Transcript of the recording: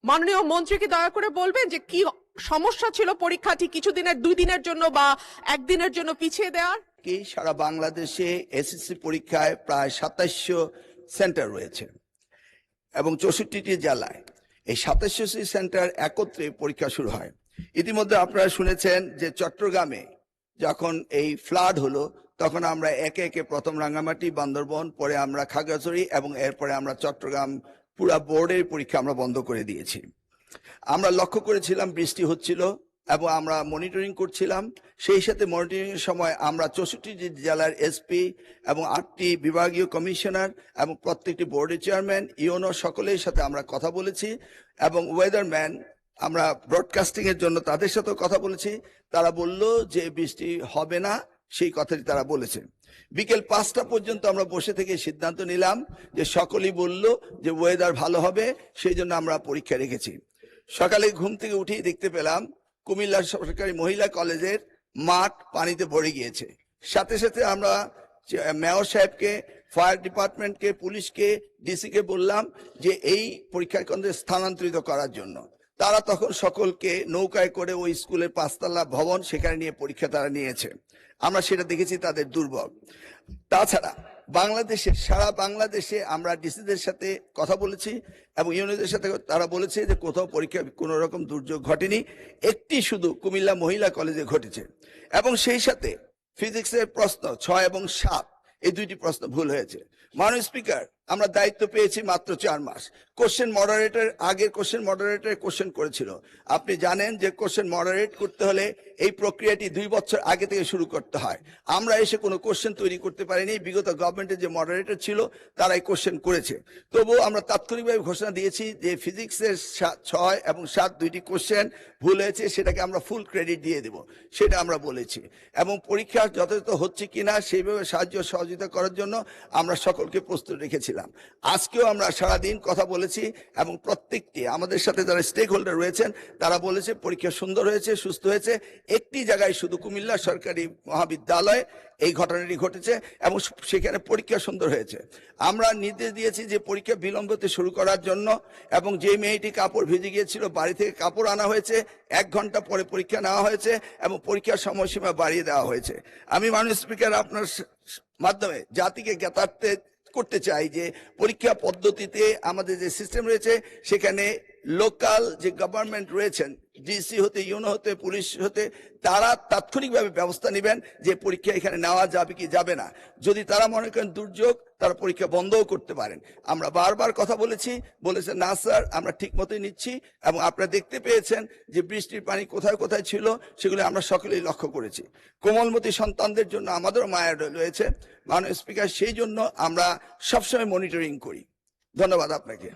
মাননীয় মন্ত্রী কি দয়া করে বলবেন যে কি সমস্যা ছিল পরীক্ষাটি কিছুদিনের 2 দিনের জন্য বা একদিনের জন্য পিছিয়ে দেওয়ার? কি সারা বাংলাদেশে এসএসসি পরীক্ষায় প্রায় 2700 সেন্টার রয়েছে এবং 64টি জেলায় এই 2700টি সেন্টার একত্রে পরীক্ষা শুরু হয়। ইতিমধ্যে আপনারা শুনেছেন যে চট্টগ্রামে যখন এই ফ্লাড হলো তখন আমরা একে একে প্রথম রাঙ্গামাটি, বান্দরবন, পরে আমরা খাগড়াছড়ি এবং এরপরে আমরা চট্টগ্রাম পুরা বোর্ডের পরীক্ষা আমরা বন্ধ করে দিয়েছি। আমরা লক্ষ্য করেছিলাম বৃষ্টি হচ্ছিল এবং আমরা মনিটরিং করছিলাম। সেই সাথে মনিটরিং এর সময় আমরা 64টি জেলার এসপি এবং 8টি বিভাগীয় কমিশনার এবং প্রত্যেকটি বোর্ডের চেয়ারম্যান, ইউনো সকলের সাথে আমরা কথা বলেছি এবং ওয়েদারম্যান আমরা ব্রডকাস্টিং এর জন্য তাদের সাথেও কথা বলেছি। তারা বলল যে বৃষ্টি হবে না, সেই কথাটি তারা বলেছে। বিকেল 5টা পর্যন্ত আমরা বসে থেকে সিদ্ধান্ত নিলাম যে সকলেই বলল যে ওয়েদার ভালো হবে, সেই জন্য আমরা পরীক্ষা রেখেছি। সকালে ঘুম থেকে উঠেই দেখতে পেলাম কুমিল্লা সরকারি মহিলা কলেজের মাঠ পানিতে ভরে গিয়েছে। সাথে সাথে আমরা মেয়র সাহেবকে, ফায়ার ডিপার্টমেন্টকে, পুলিশকে, ডিসিকে বললাম যে এই পরীক্ষা কেন্দ্রে স্থানান্তরিত করার জন্য। তারা তখন সকলকে নৌকায় করে ওই স্কুলের 5তলা ভবন সেখানে নিয়ে পরীক্ষা তারা নিয়েছে। আমরা সেটা দেখেছি তাদের দুর্ভোগ। তাছাড়া সারা বাংলাদেশে আমরা ডিসিদের সাথে কথা বলেছি এবং ইউনিয়নদের সাথে তারা বলেছে যে কোথাও পরীক্ষা কোনো রকম দুর্যোগ ঘটেনি, একটি শুধু কুমিল্লা মহিলা কলেজে ঘটেছে। এবং সেই সাথে ফিজিক্সের প্রশ্ন 6 এবং 7 এই 2টি প্রশ্ন ভুল হয়েছে। মাননীয় স্পিকার, আমরা দায়িত্ব পেয়েছি মাত্র 4 মাস। কোশ্চেন মডারেটর আগের কোশ্চেন মডারেটর কোশ্চেন করেছিল। আপনি জানেন যে কোশ্চেন মডারেট করতে হলে এই প্রক্রিয়াটি 2 বছর আগে থেকে শুরু করতে হয়। আমরা এসে কোনো কোশ্চেন তৈরি করতে পারিনি। বিগত গভর্নমেন্টের যে মডারেটর ছিল তারাই কোশ্চেন করেছে। তবুও আমরা তাৎক্ষণিকভাবে ঘোষণা দিয়েছি যে ফিজিক্সের 6 এবং 7 2টি কোশ্চেন ভুল হয়েছে, সেটাকে আমরা ফুল ক্রেডিট দিয়ে দেব, সেটা আমরা বলেছি। এবং পরীক্ষা যথাযথ হচ্ছে কিনা সেইভাবে সাহায্য সহযোগিতা করার জন্য আমরা সকলকে প্রস্তুত রেখেছিলাম। আজকেও আমরা সারাদিন কথা বলেছি এবং প্রত্যেকটি আমাদের সাথে যারা স্টেক হোল্ডার রয়েছেন তারা বলেছে পরীক্ষা সুন্দর হয়েছে, সুস্থ হয়েছে। একটি জায়গায় শুধু কুমিল্লা সরকারি মহাবিদ্যালয়ে এই ঘটনাটি ঘটেছে এবং সেখানে পরীক্ষা সুন্দর হয়েছে। আমরা নির্দেশ দিয়েছি যে পরীক্ষা বিলম্বতে শুরু করার জন্য এবং যে মেয়েটি কাপড় ভিজে গিয়েছিল বাড়ি থেকে কাপড় আনা হয়েছে, 1 ঘন্টা পরে পরীক্ষা নেওয়া হয়েছে এবং পরীক্ষার সময়সীমা বাড়িয়ে দেওয়া হয়েছে। আমি মাননীয় স্পিকার আপনার মাধ্যমে জাতিকে জ্ঞাতার্থে করতে চাই যে পরীক্ষা পদ্ধতিতে আমাদের যে সিস্টেম রয়েছে সেখানে লোকাল যে গভর্নমেন্ট রয়েছেন, ডিসি হতে, ইউনো হতে, পুলিশ হতে, তারা তাৎক্ষণিকভাবে ব্যবস্থা নেবেন যে পরীক্ষা এখানে নেওয়া যাবে কি যাবে না। যদি তারা মনে করেন দুর্যোগ, তারা পরীক্ষা বন্ধও করতে পারেন। আমরা বারবার কথা বলেছেন না স্যার, আমরা ঠিক মতোই নিচ্ছি এবং আপনারা দেখতে পেয়েছেন যে বৃষ্টির পানি কোথায় কোথায় ছিল সেগুলো আমরা সকলেই লক্ষ্য করেছি। কোমলমতি সন্তানদের জন্য আমাদেরও মায়া রয়েছে মাননীয় স্পিকার, সেই জন্য আমরা সবসময় মনিটরিং করি। ধন্যবাদ আপনাকে।